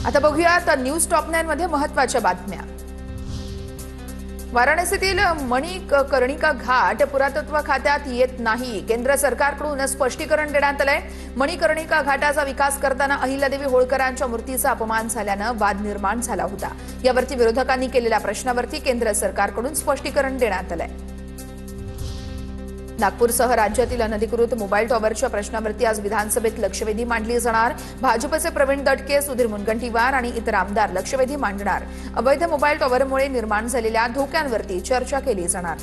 आता बघूयात news top 9 मध्ये महत्त्वाच्या बातम्या। वाराणसीतील मणिकर्णिका घाट पुरातत्व खात्यात येत नाही। केंद्र सरकारकडून स्पष्टीकरण देण्यात आलंय। मणिकर्णिका घाटाचा विकास करताना अहिल्यादेवी होळकरांच्या मूर्तीचा अपमान झाल्यानं वाद निर्माण झाला होता। यावरती विरोधकांनी केलेल्या प्रश्नावरती केंद्र सरकारकडून स्पष्टीकरण देण्यात आलंय। नागपूरसह राज्यातील अनधिकृत मोबाईल टॉवरच्या प्रश्नावरती आज विधानसभेत लक्षवेधी मांडली जाणार। भाजपचे प्रवीण दटके, सुधीर मुनगंटीवार आणि इतर आमदार लक्षवेधी मांडणार। अवैध मोबाईल टॉवरमुळे निर्माण झालेल्या धोक्यांवरती चर्चा केली जाणार।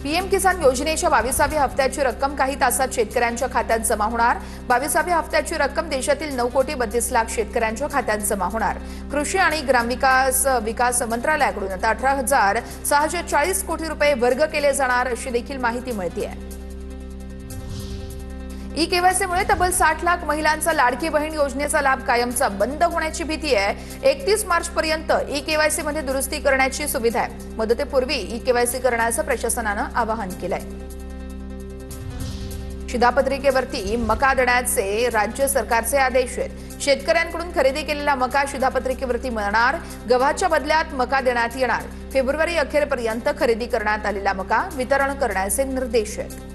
पीएम किसान योजनेच्या 22व्या हप्त्याची रक्कम काही तासात शेतकऱ्यांच्या खात्यात जमा होणार। 22व्या हप्त्याची रक्कम देशातील 9,32,00,000 शेतकऱ्यांच्या खात्यात जमा होणार। कृषी आणि ग्रामविकास मंत्रालयाकडून आता 18,640 कोटी रुपये वर्ग केले जाणार अशी देखील माहिती मिळतेय। ई केवायसीमुळे तब्बल 60 लाख महिलांचा लाडकी बहीण योजनेचा लाभ कायमचा बंद होण्याची भीती आहे। 31 मार्च पर्यंत ई केवायसी मध्ये दुरुस्ती करण्याची सुविधा आहे। मुदतीपूर्वी ई केवायसी करण्याचं प्रशासनानं आवाहन केलंय। शिधापत्रिकेवरती मका देण्याचे राज्य सरकारचे आदेश आहेत। शेतकऱ्यांकडून खरेदी केलेला मका शिधापत्रिकेवरती मिळणार। गव्हाच्या बदल्यात मका देण्यात येणार। फेब्रुवारी अखेरपर्यंत खरेदी करण्यात आलेला मका वितरण करण्याचे निर्देश आहेत।